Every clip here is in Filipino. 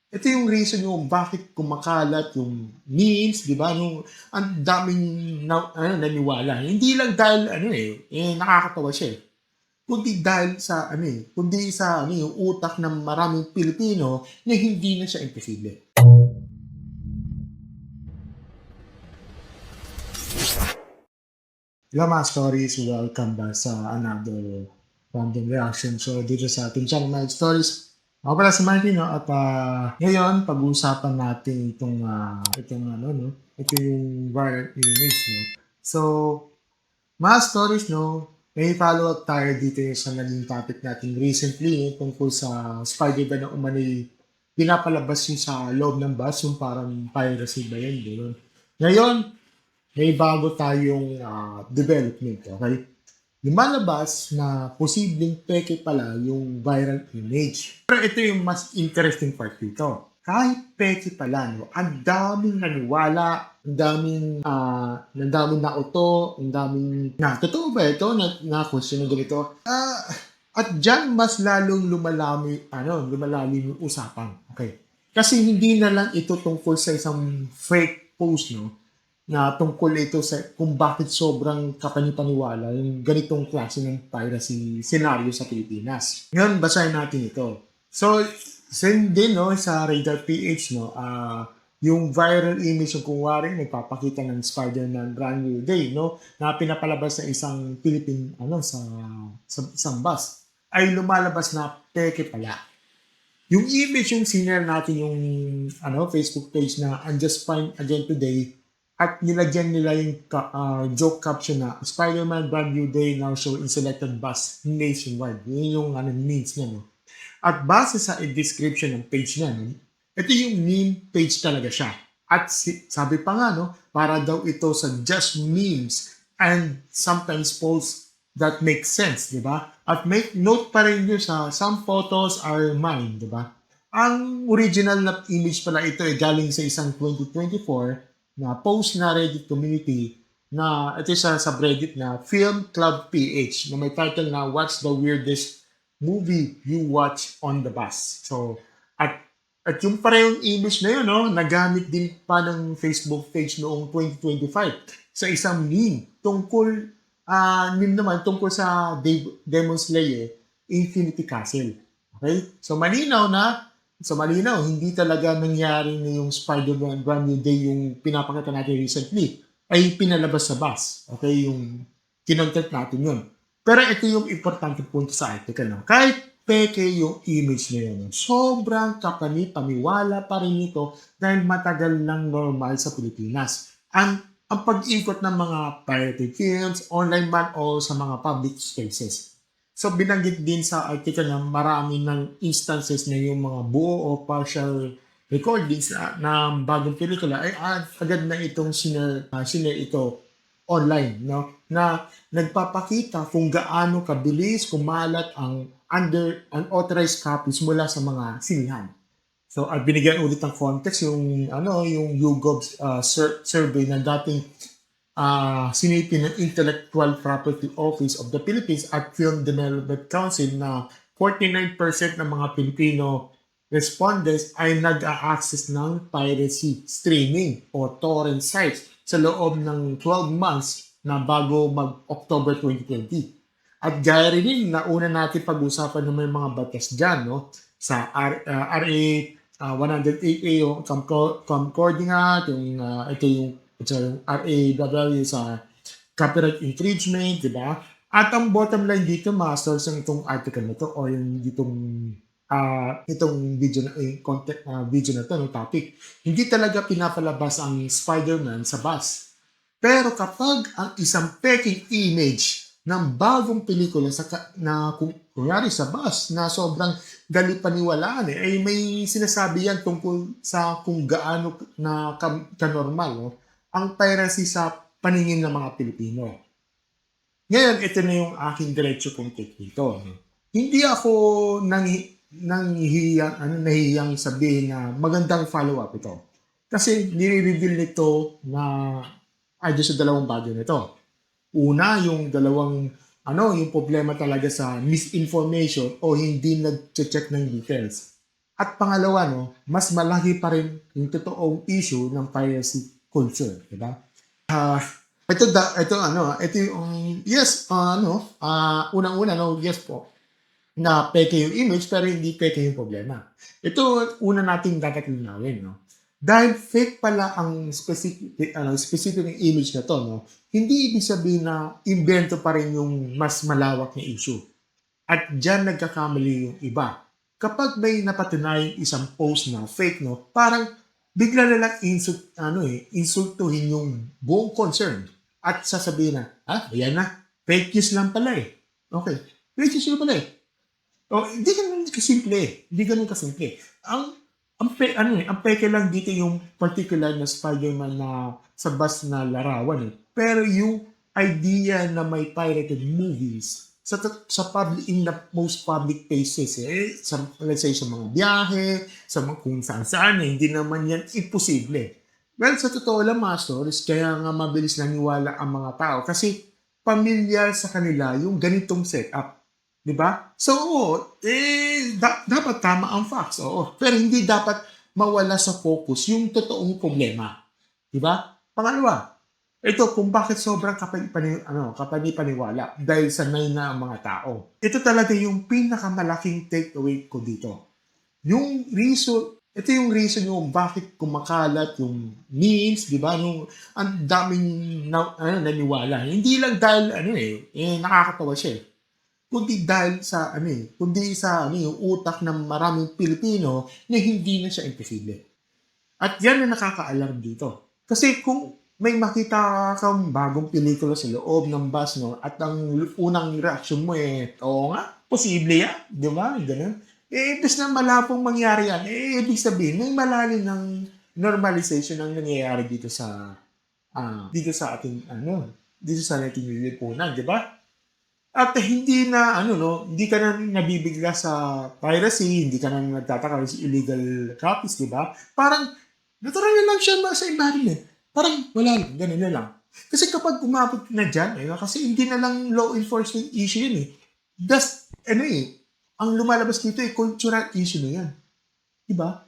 Ito yung reason yung bakit kumakalat yung memes, 'di ba? Yung ang daming naniwala. Hindi lang dahil nakakatawa siya, eh. Kundi dahil sa kundi sa yung utak ng maraming Pilipino na hindi na siya imposible. Hello mga stories, welcome back sa another random reaction. So dito sa ating channel mga stories, ako pala si Martin, no? At ngayon pag-uusapan natin ito yung viral image, no? So mga stories, no, may follow up tayo dito sa naging topic natin recently, tungkol sa Spider-Man na umano'y pinapalabas yung sa loob ng bus, yung parang piracy ba yun, di ba? Ngayon, may bago tayong development, okay? Lumalabas na posibleng peke pala yung viral image. Pero ito yung mas interesting part dito. Kahit peke pala, no, ang daming naniwala, ang daming nauto, ang daming totoo ba ito na question na ganito? At diyan mas lalong lumalalim yung usapan. Okay. Kasi hindi na lang ito tungkol sa isang fake post, no? Na tungkol ito sa kung bakit sobrang kapanipaniwala yung ganitong klase ng piracy scenario sa Pilipinas. Ngayon, basahin natin ito. So, same din, no, sa Radar PH, no, yung viral image yung kung waring nagpapakita ng Spider-Man Brand New Day, no, na pinapalabas sa isang Philippine, sa isang bus, ay lumalabas na peke pala. Yung image yung sinare natin yung Facebook page na I'm just fine again today at nilagyan nila yung joke caption na Spider-Man Brand New Day now show in selected bus nationwide. Yun yung memes niya. No? At base sa description ng page niya, no? Ito yung meme page talaga siya. At sabi pa nga, no, para daw ito sa just memes and sometimes posts that make sense, di ba? At make note pa rin nyo sa some photos are mine, di ba? Ang original na image pala ito ay galing sa isang 2024 na post na Reddit community na ito sa subreddit na Film Club PH na may title na What's the Weirdest Movie You Watch on the Bus? So, at at yung parehong image na yun, no, nagamit din pa ng Facebook page noong 2025 sa isang meme naman tungkol sa Demon Slayer Infinity Castle. Okay? So malinaw, hindi talaga nangyari na yung Spider-Man Brand New Day yung pinapakita natin recently ay pinalabas sa bus. Okay? Yung kinontent natin yun. Pero ito yung importante punto sa article. No? Kahit peke yung image na yun, sobrang kapani-paniwala pa rin ito dahil matagal lang normal sa Pilipinas. Ang pag-ikot ng mga pirated films, online man o sa mga public spaces. So binanggit din sa article na marami ng instances na yung mga buo o partial recordings na bagong pelikula ay agad na itong sinare ito online, no? Na nagpapakita kung gaano kabilis kumalat ang unauthorized copies mula sa mga sinihan. So, binigyan ulit ng context yung YouGov survey ng dating sinipin ng Intellectual Property Office of the Philippines at Film Development Council na 49% ng mga Pilipino respondents ay nag-a-access ng piracy streaming o torrent sites sa loob ng 12 months na bago mag-October 2020. At gaya rin din, nauna natin pag-usapan ng may mga batas dyan, no? Sa RA 108A, yung Concording Act, ito yung RAW sa copyright infringement, di ba? At ang bottom line dito, masters ng itong article na to o yung itong video na video na to, no, topic. Hindi talaga pinapalabas ang Spider-Man sa bus. Pero kapag ang isang peking image ng bagong pelikula kunyari sa bus na sobrang paniwalaan ay may sinasabi yan tungkol sa kung gaano na kanormal, no, ang piracy sa paningin ng mga Pilipino. Ngayon, ito na yung aking diretso kong take dito. Hindi ako nahihiyang sabihin na magandang follow-up ito. Kasi nire-reveal nito na ay sa dalawang bagay nito. Una, yung yung problema talaga sa misinformation o hindi nag-check ng details. At pangalawa 'no, mas malaki pa rin yung totoong issue ng piracy culture, 'di ba? Ah, ito yung yes, unang-una 'no, yes po, na peke yung image pero hindi peke yung problema. Ito una nating dapat linawin 'no, dahil fake pala ang specific na image na 'to 'no, hindi ibig sabihin na imbento pa rin yung mas malawak na issue. At diyan nagkakamali yung iba. Kapag may napatunayang isang post na fake 'no, parang bigla na lang insultuhin yung buong concern at sasabihin na, ayan na, fake news lang pala eh. Okay, fake news lang pala eh. Hindi gano'n kasimple, hindi gano'n kasimple. Ang peke lang dito yung particular na Spider-Man na sa bus na larawan, eh. Pero yung idea na may pirated movies sa in the most public places, eh, let's say sa mga biyahe, sa mga kung saan-saan, eh, hindi naman yan imposible. Well, sa totoo lang mga stories, kaya nga mabilis naniwala ang mga tao kasi pamilyar sa kanila yung ganitong setup. 'Di ba? So, oo, dapat tama ang facts, oo. Pero hindi dapat mawala sa focus yung totoong problema, 'di ba? Pangalawa, ito kung bakit sobrang kapani-paniwala dahil sanay na ang mga tao. Ito talaga yung pinakamalaking takeaway ko dito. Ito yung reason yung bakit kumakalat yung memes, 'di ba? Yung ang daming naniwala. Hindi lang dahil nakakatawa siya eh, kundi sa yung utak ng maraming Pilipino na hindi na siya imposible. At yan ang nakaka-alarm dito. Kasi kung may makita kang bagong pelikula sa loob ng bus, no, at ang unang reaction mo oo nga, posible yan, di ba? Ganun. Imbes na malapong mangyari yan, ibig sabihin, may malalim ng normalization ang nangyayari dito sa ating lilipunan, di ba? At hindi na hindi ka na nabibigla sa piracy, hindi ka na nagtataka sa illegal copies, 'di ba? Parang natural na lang siya sa environment. Parang wala lang, ganun na lang. Kasi kapag umabot na diyan, kasi hindi na lang law enforcement issue 'yun eh. Das ang lumalabas dito cultural issue na 'yan, 'di ba?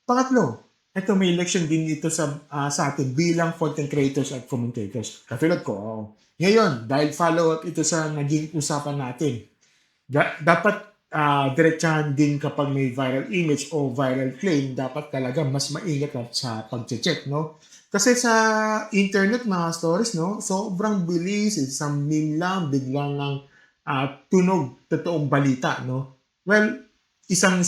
Pangatlo, eto may election din dito sa atin bilang content creators at commentators. Katulad ko, oo. Ngayon, dahil follow-up ito sa naging usapan natin, dapat diretsahan din kapag may viral image o viral claim, dapat talaga mas maingat ka sa pag-check, no? Kasi sa internet, mga stories, no, sobrang bilis, isang meme lang, biglang ng tunog, totoong balita, no? Well, isang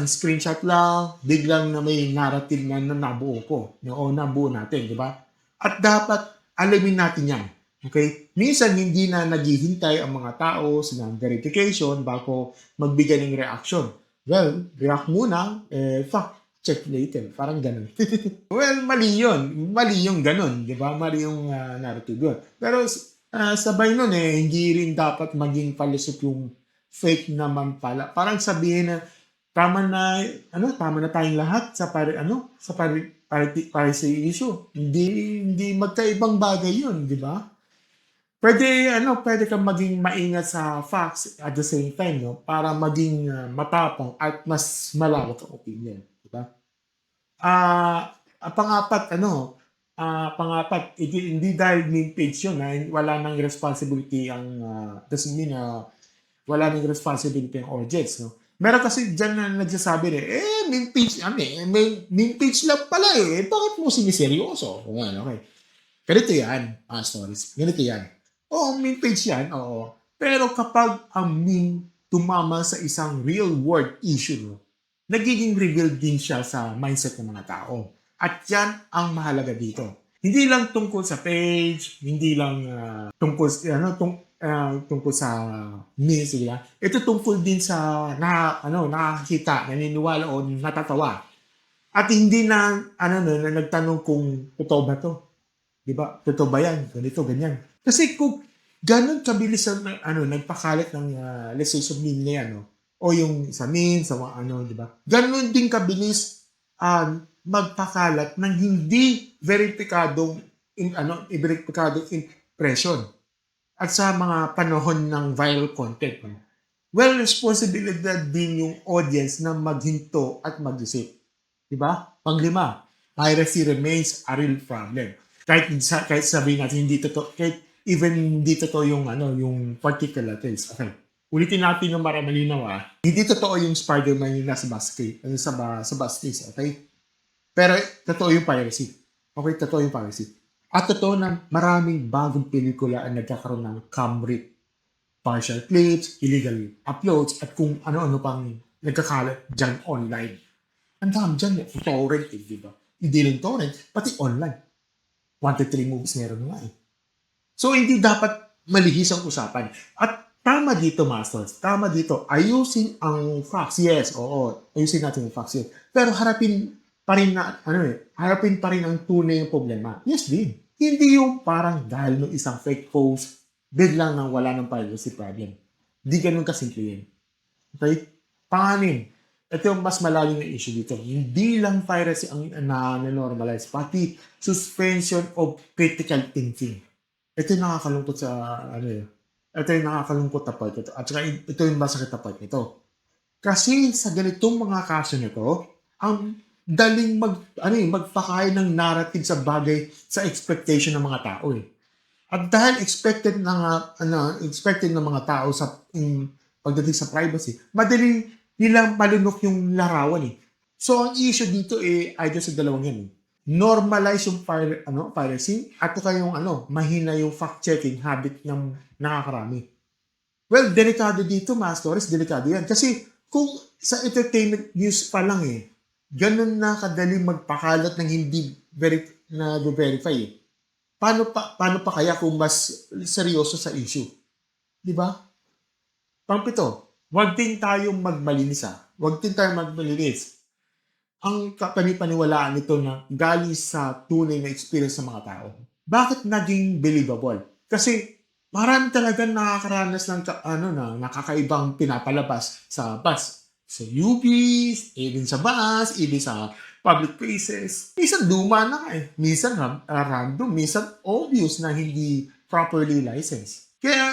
screenshot lang, biglang na may narrative na nabuo ko, o nabuo natin, di ba? At dapat alamin natin yan. Okay? Minsan hindi na naghihintay ang mga tao sa verification bago magbigay ng reaction. Well, react muna, check later. Parang ganun. Well, mali yun. Mali yung ganun, di ba? Mali yung narrative yun. Pero sabay nun hindi rin dapat maging palusot yung fake naman pala. Parang sabihin na tama na tayong lahat sa piracy issue. Hindi magkaibang bagay 'yun, di ba? Pwede kang maging maingat sa facts at the same time, no? Para maging matapang at mas malawak ang opinion, di ba? Pangapat, hindi dahil meme page 'yun, wala nang responsibility doesn't mean wala nang responsibility ang audience, no? Meron kasi diyan na nagsasabi meme page meme page lang pala bakit mo siniseryoso? Kung ano, okay. Ganito yan, stories. Ganito yan. Oo, meme page yan, oo. Pero kapag ang meme tumama sa isang real world issue, no, nagiging reveal din siya sa mindset ng mga tao. At yan ang mahalaga dito. Hindi lang tungkol sa page, hindi lang tungkol sa memes, di ba? Ito tungkol din sa nakakita, naniniwala o natatawa. At hindi na nagtanong kung totoo ba 'to, 'di ba? Totoo ba 'yan? Ganito, ganyan. Kasi kung gano'n kabilis nagpakalat ng let's say sa meme na 'yan, no? O yung sa meme, sa mga 'di ba? Gano'n din kabilis magpakalat ng hindi veripikadong veripikadong impression at sa mga panahon ng viral content, no? well, responsibilidad din yung audience na maghinto at mag-isip. Di ba? Panglima, piracy remains a real problem. Kahit sabihin natin hindi totoo, kahit even hindi totoo yung yung particular case. Okay. Ulitin natin ng malinaw hindi totoo yung Spider-Man yung nasa bus case, sa bus case, okay? Pero totoo yung piracy. Okay, totoo yung piracy. At totoo na maraming bagong pelikula ang nagkakaroon ng cam rip, partial clips, illegal uploads, at kung ano-ano pang nagkakalat dyan online. Ang dami dyan, torrent, di ba? Hindi lang torrent, pati online. 1 to 3 movies meron nga eh. So, hindi dapat malihis ang usapan. At tama dito, Masters. Tama dito. Ayusin ang facts. Yes, oo. Ayusin natin ang facts. Yes. Pero harapin pa rin harapin pa rin ang tunay ng problema. Yes, din. Hindi yung parang dahil ng isang fake post, biglang nang wala ng privacy problem. Hindi ganun kasimple yun. Okay? Panganin, ito yung mas malalim na issue dito. Hindi lang piracy ang na-normalize, pati suspension of critical thinking. Ito yung nakakalungkot sa ito yung nakakalungkot na part ito. At saka ito yung masakit na part nito. Kasi sa ganitong mga kaso nito, ang daling magpakain ng narrative sa bagay sa expectation ng mga tao eh. At dahil expected ng mga tao pagdating sa privacy, madali nilang malunok yung larawan eh. So ang issue dito ay sa dalawang yan eh. Normalize yung piracy at yung mahina yung fact-checking habit ng nakakarami. Well, delikado dito, Masters, delikado yan. Kasi kung sa entertainment news pa lang ganun na kadaling magpakalat ng hindi na-verify eh. Paano pa kaya kung mas seryoso sa issue? Di ba? Pangpito, huwag din tayong magmalinis Huwag din tayong magmalinis. Ang panipaniwalaan nito na galing sa tunay na experience ng mga tao. Bakit naging believable? Kasi marami talaga nakakaranas ng nakakaibang pinapalabas sa bus. Sa UBs, even sa bus, even sa public places. Minsan luma na minsan random, minsan obvious na hindi properly licensed. Kaya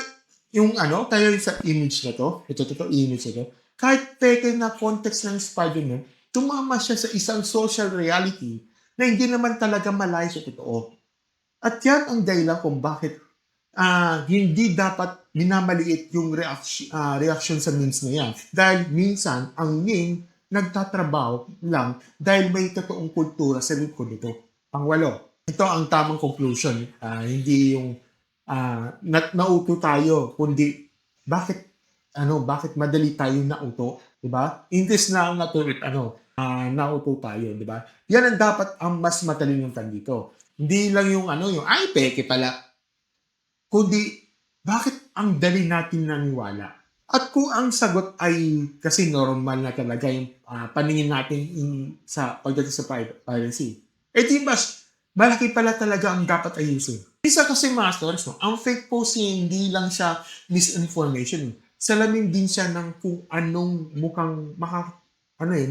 tayo sa image na to, ito image na to, kahit peke na context ng Spider-Man, tumama siya sa isang social reality na hindi naman talaga malayo sa totoo. At yan ang dahilan kung bakit hindi dapat minamaliit yung reaction sa memes na yan. Dahil minsan, ang meme nagtatrabaho lang dahil may totoong kultura sa likod nito. Pangwalo, ito ang tamang conclusion. Hindi yung nauto tayo, kundi bakit madali tayong nauto, di ba? Imbes na nauto tayo, di ba? Yan ang dapat ang mas matalinong dito. Hindi lang yung ay peke pala, kundi bakit ang dali natin naniwala? At kung ang sagot ay kasi normal na talaga yung paningin natin sa pagdating sa piracy, di mas malaki pala talaga ang dapat ayusin. Isa kasi Masters, ang fake post hindi lang siya misinformation. Salamin din siya ng kung anong mukhang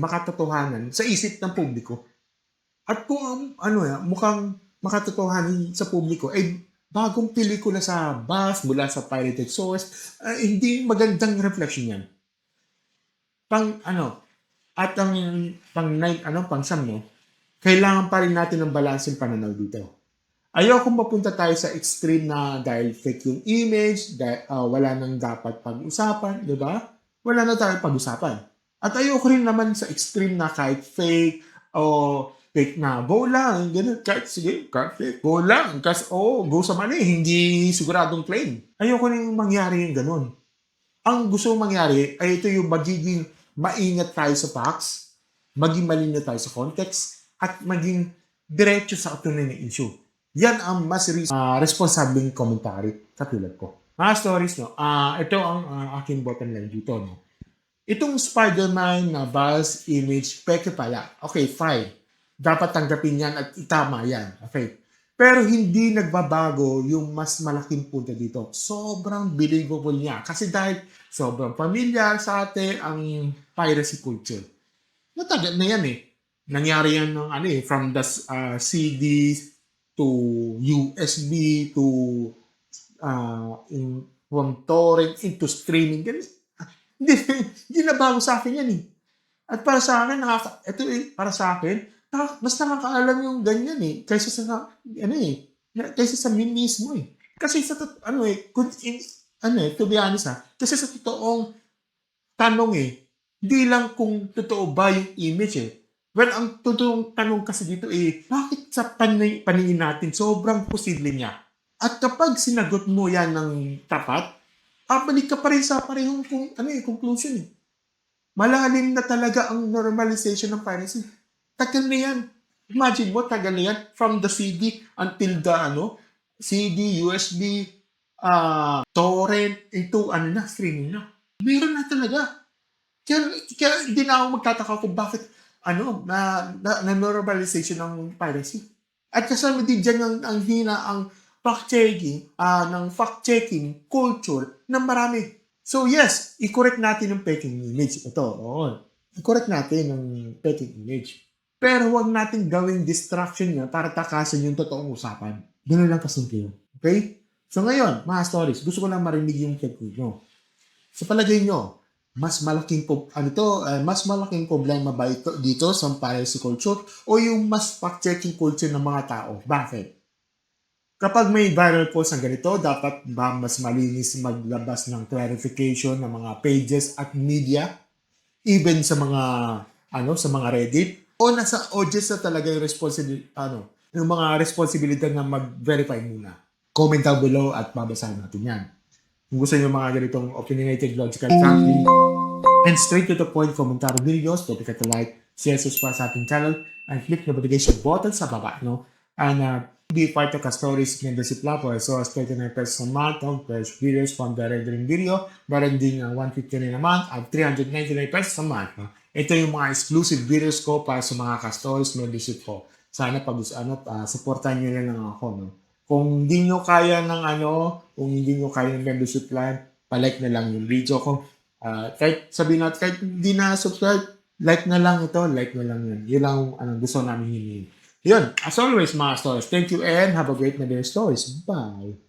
makatotohanan sa isip ng publiko. At kung mukhang makatotohanan sa publiko, bagong pelikula sa bus mula sa pirated source, hindi magandang reflection yan. At ang pang-siyam, kailangan pa rin natin ng balanseng pananaw dito. Ayoko mapunta tayo sa extreme na dahil fake yung image, wala nang dapat pag-usapan, di ba? Wala na tayong pag-usapan. At ayoko rin naman sa extreme na kahit fake o fake na go lang, ganun, kahit fake, go lang, kasi go sa mali, hindi siguradong claim. Ayoko rin mangyari yung ganun. Ang gusto mangyari ay ito yung magiging maingat tayo sa facts, maging malinaw tayo sa context, at maging diretso sa tunay na issue. Yan ang mas responsabling commentary katulad ko. Mga stories, ito ang aking bottom line dito. Itong Spider-Man na buzz image, peke pala. Okay, fine. Dapat tanggapin yan at itama yan. Okay. Pero hindi nagbabago yung mas malaking punto dito. Sobrang believable niya. Kasi dahil sobrang familiar sa atin ang piracy culture. Natagal na yan Nangyari yan from the CDs to USB to from torrent into streaming. Hindi, hindi na bago sa akin yan eh. At para sa akin, ito eh, para sa akin, mas nakakaalam yung ganyan eh, kaysa sa, ano eh, kaysa sa meme mismo eh. Kasi sa, ano eh, to be honest kasi sa totoong tanong eh, hindi lang kung totoo ba yung image eh. Well, ang totoong tanong kasi dito eh, bakit sa paningin natin sobrang posible niya? At kapag sinagot mo yan ng tapat, balik ka pa rin sa parehong conclusion eh. Malalim na talaga ang normalization ng piracy. Tagal na yan. Imagine mo, tagal na yan. From the CD until the CD, USB, torrent, into streaming na. Meron na talaga. Kaya hindi na ako magtataka kung bakit na normalization ng piracy. At kasama din dyan ang hina ang fact-checking culture ng marami. So yes, i-correct natin yung peking image. Ito, oo. I-correct natin yung peking image. Pero huwag natin gawing distraction niya para takasan yung totoong usapan. Ganun lang kasimple. Okay? So ngayon, mga stories, gusto ko lang marinig yung technique nyo. Sa palagay nyo, mas malaking problema ba ito dito sa piracy culture o yung mas fact-checking culture ng mga tao? Bakit? Kapag may viral post ng ganito, dapat ba mas malinis maglabas ng clarification ng mga pages at media, even sa mga Reddit? O nasa audience na talaga yung yung mga responsibilidad na mag-verify muna? Comment down below at babasahin natin yan. Kung gusto nyo mga ganitong opinionated, logical, frankly, and straight to the point commentary videos, don't forget to like, share, subscribe sa ating channel, and click the notification button sa baba, And be part of Stories membership platform. So, 29 pesos a month on fresh videos from the rendering video, meron din 159 a month at 399 pesos a month. Ito yung mga exclusive videos ko para sa mga Stories membership ko. Sana supportan nyo na lang ako, Kung hindi nyo kaya ng membership plan, palike na lang yung video ko. Kahit sabihin natin, kahit hindi na subscribe, like na lang yun. Yun lang gusto namin hinihin. Yun, as always mga stories, thank you and have a great day stories. Bye!